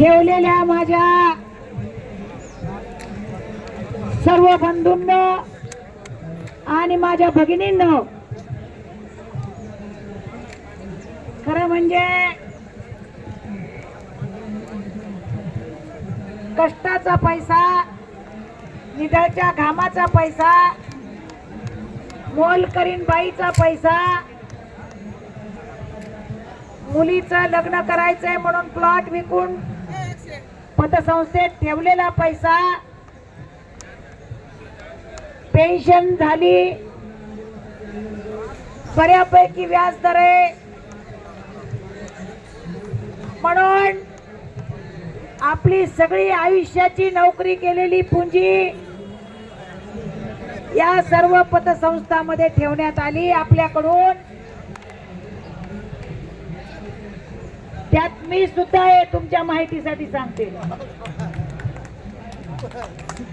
ठेवलेल्या माझ्या सर्व बंधूंनो आणि माझ्या भगिनींनो, खरं म्हणजे कष्टाचा पैसा, निधळच्या घामाचा पैसा, मोल करीन बाईचा पैसा, मुलीचं लग्न करायचंय म्हणून प्लॉट विकून पतसंस्थेत ठेवलेला पैसा, पेन्शन झाली, बऱ्यापैकी व्याज दर आहे म्हणून आपली सगळी आयुष्याची नोकरी केलेली पुंजी या सर्व पतसंस्थांमध्ये ठेवण्यात आली आपल्याकडून. त्यात मी सुद्धा आहे, तुमच्या माहितीसाठी सांगते.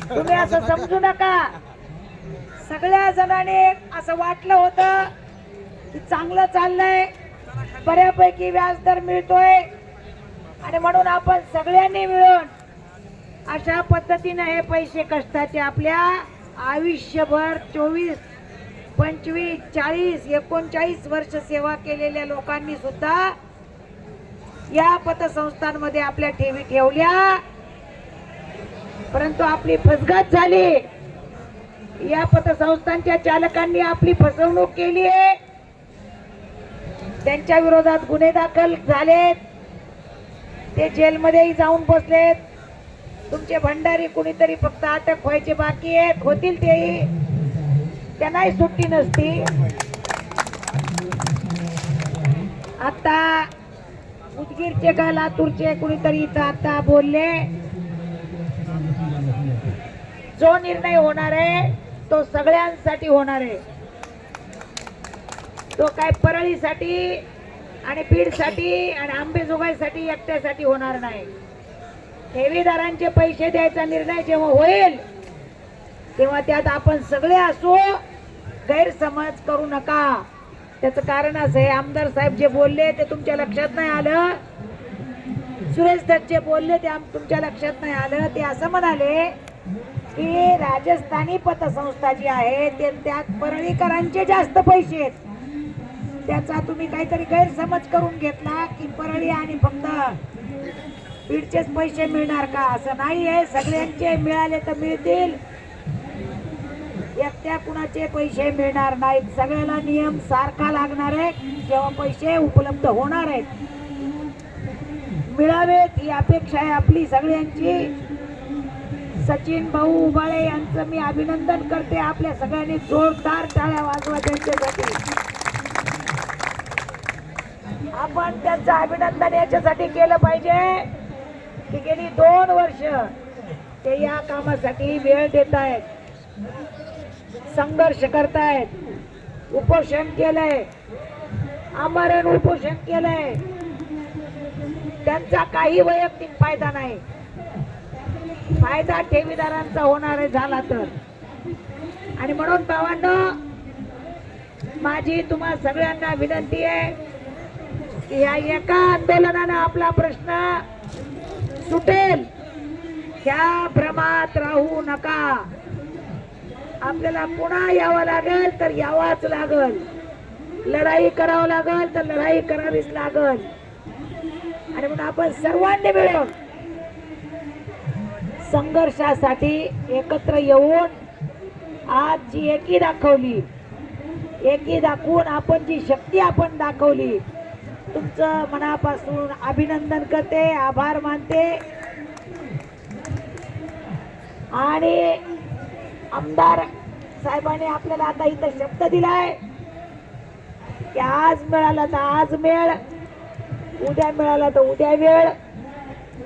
तुम्ही असं समजू नका. सगळ्या जणांनी असं वाटलं होतं की चांगलं चाललंय, बऱ्यापैकी व्याजदर मिळतोय आणि म्हणून आपण सगळ्यांनी मिळून अशा पद्धतीने हे पैसे कष्टाचे आपल्या आयुष्यभर 24, 25, 40, 39 वर्ष सेवा केलेल्या लोकांनी सुद्धा या पतसंस्थांमध्ये आपल्या ठेवी ठेवल्या. परंतु आपली फसगत झाली. या पतसंस्थांच्या चालकांनी आपली फसवणूक केली आहे. त्यांच्या विरोधात गुन्हे दाखल झालेत, ते जेलमध्येही जाऊन बसलेत. तुमचे भंडारी कुणीतरी फक्त अटक व्हायचे बाकी आहेत, होतील तेही, त्यांनाही सुट्टी नसती. आता उदगीरचे का लातूरचे कुणीतरी इथं आता बोलले, जो निर्णय होणार आहे तो सगळ्यांसाठी होणार आहे. तो काय परळीसाठी आणि बीडसाठी आणि आंबेजोगाईसाठी एकट्यासाठी होणार नाही. ठेवीदारांचे पैसे द्यायचा निर्णय जेव्हा होईल तेव्हा त्यात आपण सगळे असू, गैरसमज करू नका. त्याचं कारण असं आहे, आमदार साहेब जे बोलले ते तुमच्या लक्षात नाही आलं, सुरेश दत्त जे बोलले ते तुमच्या लक्षात नाही आलं. ते असं म्हणाले की राजस्थानी पतसंस्था जी आहे त्यात परळीकरांचे जास्त पैसे आहेत. त्याचा तुम्ही काहीतरी गैरसमज करून घेतला की परळी आणि फक्त बीडचेच पैसे मिळणार का, असं नाही आहे. सगळ्यांचे मिळाले तर मिळतील, एकट्या कुणाचे पैसे मिळणार नाहीत. सगळ्याला नियम सारखा लागणार आहे. जेव्हा पैसे उपलब्ध होणार आहेत मिळावेत ही अपेक्षा आहे आपली सगळ्यांची. सचिन भाऊ उबाळे यांचं मी अभिनंदन करते. आपल्या सगळ्यांनी जोरदार टाळ्या वाजवा त्यांच्यासाठी. आपण त्यांचं अभिनंदन याच्यासाठी केलं पाहिजे की गेली 2 वर्ष ते या कामासाठी वेळ देत आहेत, संघर्ष करतायत, उपोषण केलंय, आमरण उपोषण केलंय. त्यांचा काही वैयक्तिक फायदा नाही, फायदा ठेवीदारांचा होणार आहे झाला तर. आणि म्हणून भावांनो, माझी तुम्हा सगळ्यांना विनंती आहे की या एका आंदोलनानं आपला प्रश्न सुटेल, त्या भ्रमात राहू नका. आपल्याला पुन्हा यावं लागेल तर यावाच लागल, लढाई करावं लागल तर लढाई करावीच लागल. आणि म्हणून आपण सर्वांनी मिळून संघर्षासाठी एकत्र येऊन आज जी एकी दाखवली, एकी दाखवून आपण जी शक्ती आपण दाखवली, तुमचं मनापासून अभिनंदन करते, आभार मानते. आणि आमदार साहेबांनी आपल्याला आता इथं शब्द दिलाय की आज मिळाला तर आज मेळ, उद्या मिळाला तर उद्या वेळ.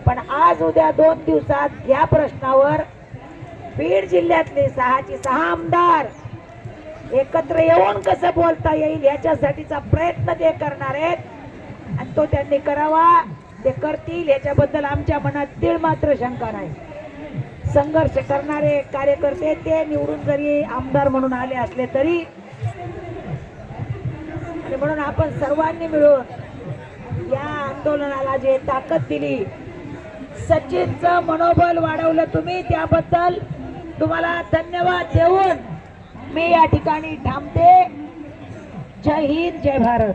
पण आज उद्या 2 दिवसात या प्रश्नावर बीड जिल्ह्यातले 6 आमदार एकत्र येऊन कसं बोलता येईल याच्यासाठीचा प्रयत्न ते करणार आहेत. आणि तो त्यांनी करावा, ते करतील याच्याबद्दल आमच्या मनात तीळ मात्र शंका नाही. संघर्ष करणारे कार्यकर्ते ते निवडून जरी आमदार म्हणून आले असले तरी, आणि म्हणून आपण सर्वांनी मिळून या आंदोलनाला जे ताकद दिली सचिनचं मनोबल वाढवलं तुम्ही, त्याबद्दल तुम्हाला धन्यवाद देऊन मी या ठिकाणी थांबते. जय हिंद, जय भारत.